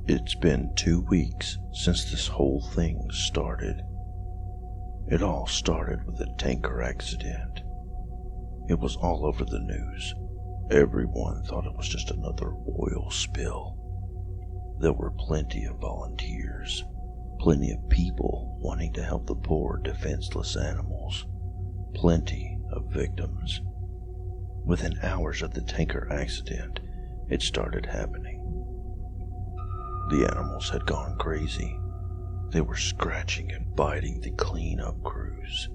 It's been 2 weeks since this whole thing started. It all started with a tanker accident. It was all over the news. Everyone thought it was just another oil spill. There were plenty of volunteers, plenty of people wanting to help the poor defenseless animals, plenty of victims. Within hours of the tanker accident, it started happening. The animals had gone crazy. They were scratching and biting the cleanup crews.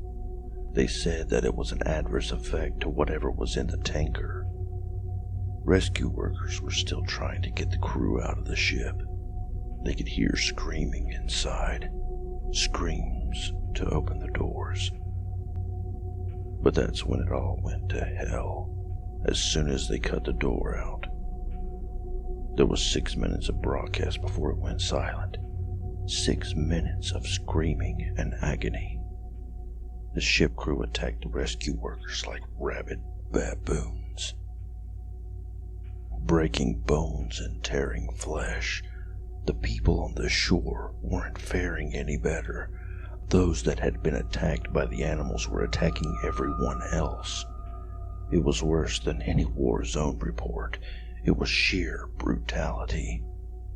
They said that it was an adverse effect to whatever was in the tanker. Rescue workers were still trying to get the crew out of the ship. They could hear screaming inside, screams to open the doors. But that's when it all went to hell, as soon as they cut the door out. There was 6 minutes of broadcast before it went silent. 6 minutes of screaming and agony. The ship crew attacked the rescue workers like rabid baboons, breaking bones and tearing flesh. The people on the shore weren't faring any better. Those that had been attacked by the animals were attacking everyone else. It was worse than any war zone report. It was sheer brutality,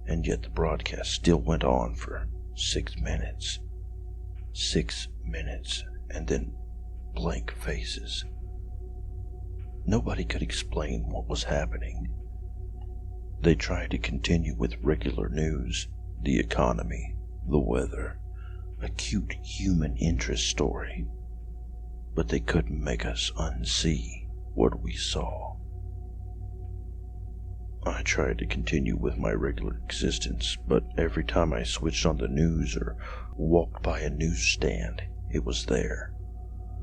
and yet the broadcast still went on for 6 minutes. 6 minutes, and then blank faces. Nobody could explain what was happening. They tried to continue with regular news, the economy, the weather, a cute human interest story, but they couldn't make us unsee what we saw. I tried to continue with my regular existence, but every time I switched on the news or walked by a newsstand, it was there.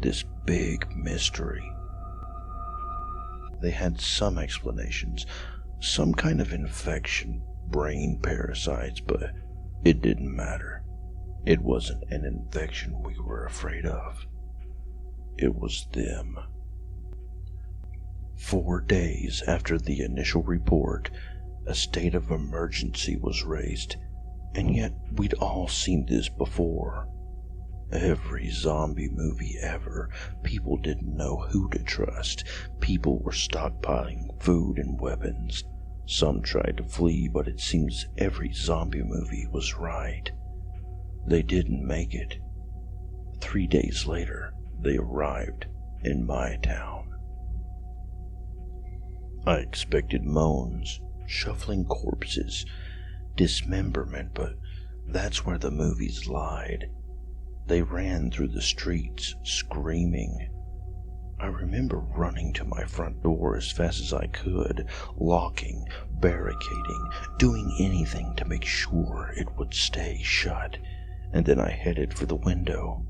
This big mystery. They had some explanations, some kind of infection, brain parasites, but it didn't matter. It wasn't an infection we were afraid of. It was them. 4 days after the initial report, a state of emergency was raised, and yet we'd all seen this before. Every zombie movie ever, people didn't know who to trust. People were stockpiling food and weapons. Some tried to flee, but it seems every zombie movie was right. They didn't make it. 3 days later, they arrived in my town. I expected moans, shuffling corpses, dismemberment, but that's where the movies lied. They ran through the streets, screaming. I remember running to my front door as fast as I could, locking, barricading, doing anything to make sure it would stay shut, and then I headed for the window.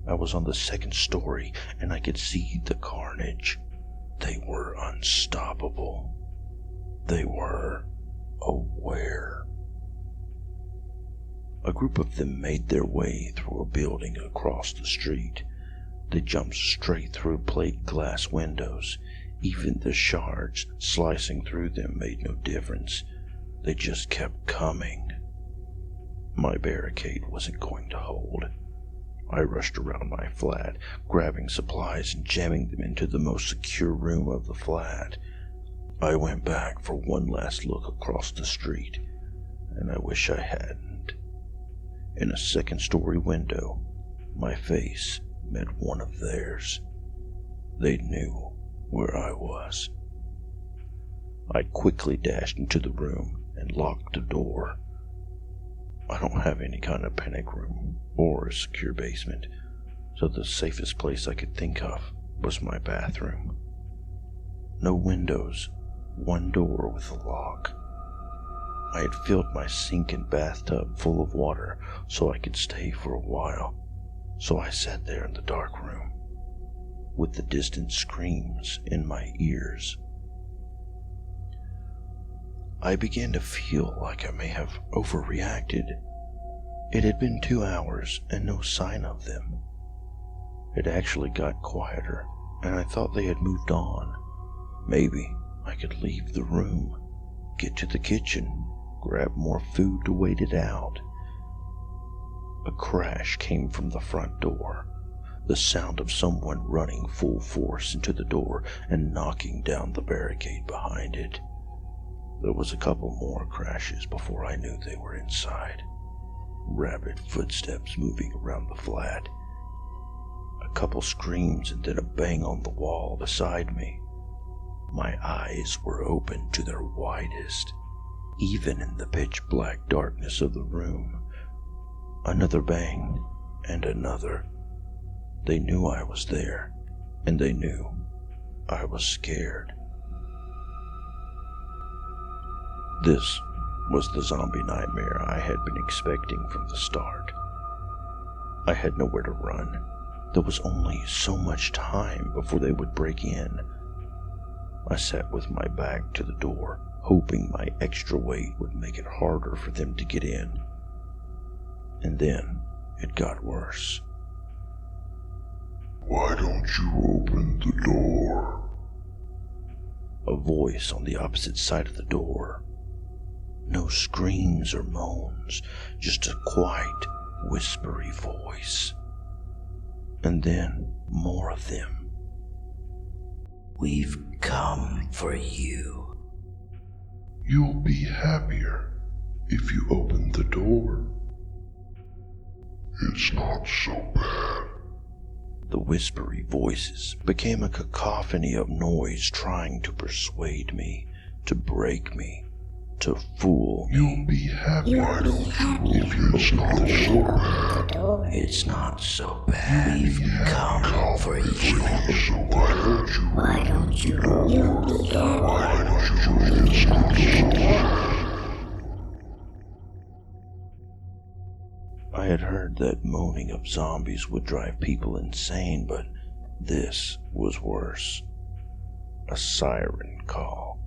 I was on the 2nd story, and I could see the carnage. They were unstoppable. They were aware. A group of them made their way through a building across the street. They jumped straight through plate glass windows. Even the shards slicing through them made no difference. They just kept coming. My barricade wasn't going to hold. I rushed around my flat, grabbing supplies and jamming them into the most secure room of the flat. I went back for one last look across the street, and I wish I hadn't. In a 2nd-story window, my face met one of theirs. They knew where I was. I quickly dashed into the room and locked the door. I don't have any kind of panic room or a secure basement, so the safest place I could think of was my bathroom. No windows, one door with a lock. I had filled my sink and bathtub full of water so I could stay for a while, so I sat there in the dark room, with the distant screams in my ears. I began to feel like I may have overreacted. It had been 2 hours and no sign of them. It actually got quieter, and I thought they had moved on. Maybe I could leave the room, get to the kitchen, grab more food to wait it out. A crash came from the front door, the sound of someone running full force into the door and knocking down the barricade behind it. There was a couple more crashes before I knew they were inside. Rapid footsteps moving around the flat. A couple screams and then a bang on the wall beside me. My eyes were open to their widest, even in the pitch black darkness of the room. Another bang and another. They knew I was there, and they knew I was scared. This was the zombie nightmare I had been expecting from the start. I had nowhere to run. There was only so much time before they would break in. I sat with my back to the door, hoping my extra weight would make it harder for them to get in. And then it got worse. "Why don't you open the door?" A voice on the opposite side of the door. No screams or moans, just a quiet, whispery voice. And then more of them. "We've come for you." "You'll be happier if you open the door. It's not so bad." The whispery voices became a cacophony of noise trying to persuade me, to break me, to fool me. "You'll be happier if you It's not open the so door. bad. It's not so bad. We've come for you. So why don't you open the door? Why don't you It's not so bad." I had heard that moaning of zombies would drive people insane, but this was worse. A siren call.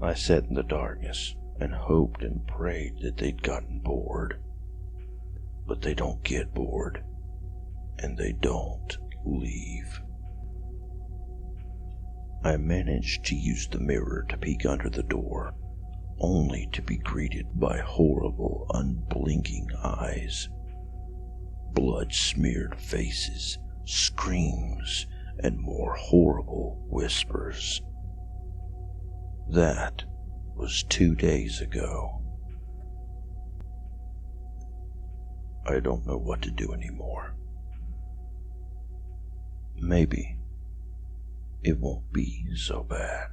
I sat in the darkness and hoped and prayed that they'd gotten bored. But they don't get bored, and they don't leave. I managed to use the mirror to peek under the door, only to be greeted by horrible, unblinking eyes, blood-smeared faces, screams, and more horrible whispers. That was 2 days ago. I don't know what to do anymore. Maybe it won't be so bad.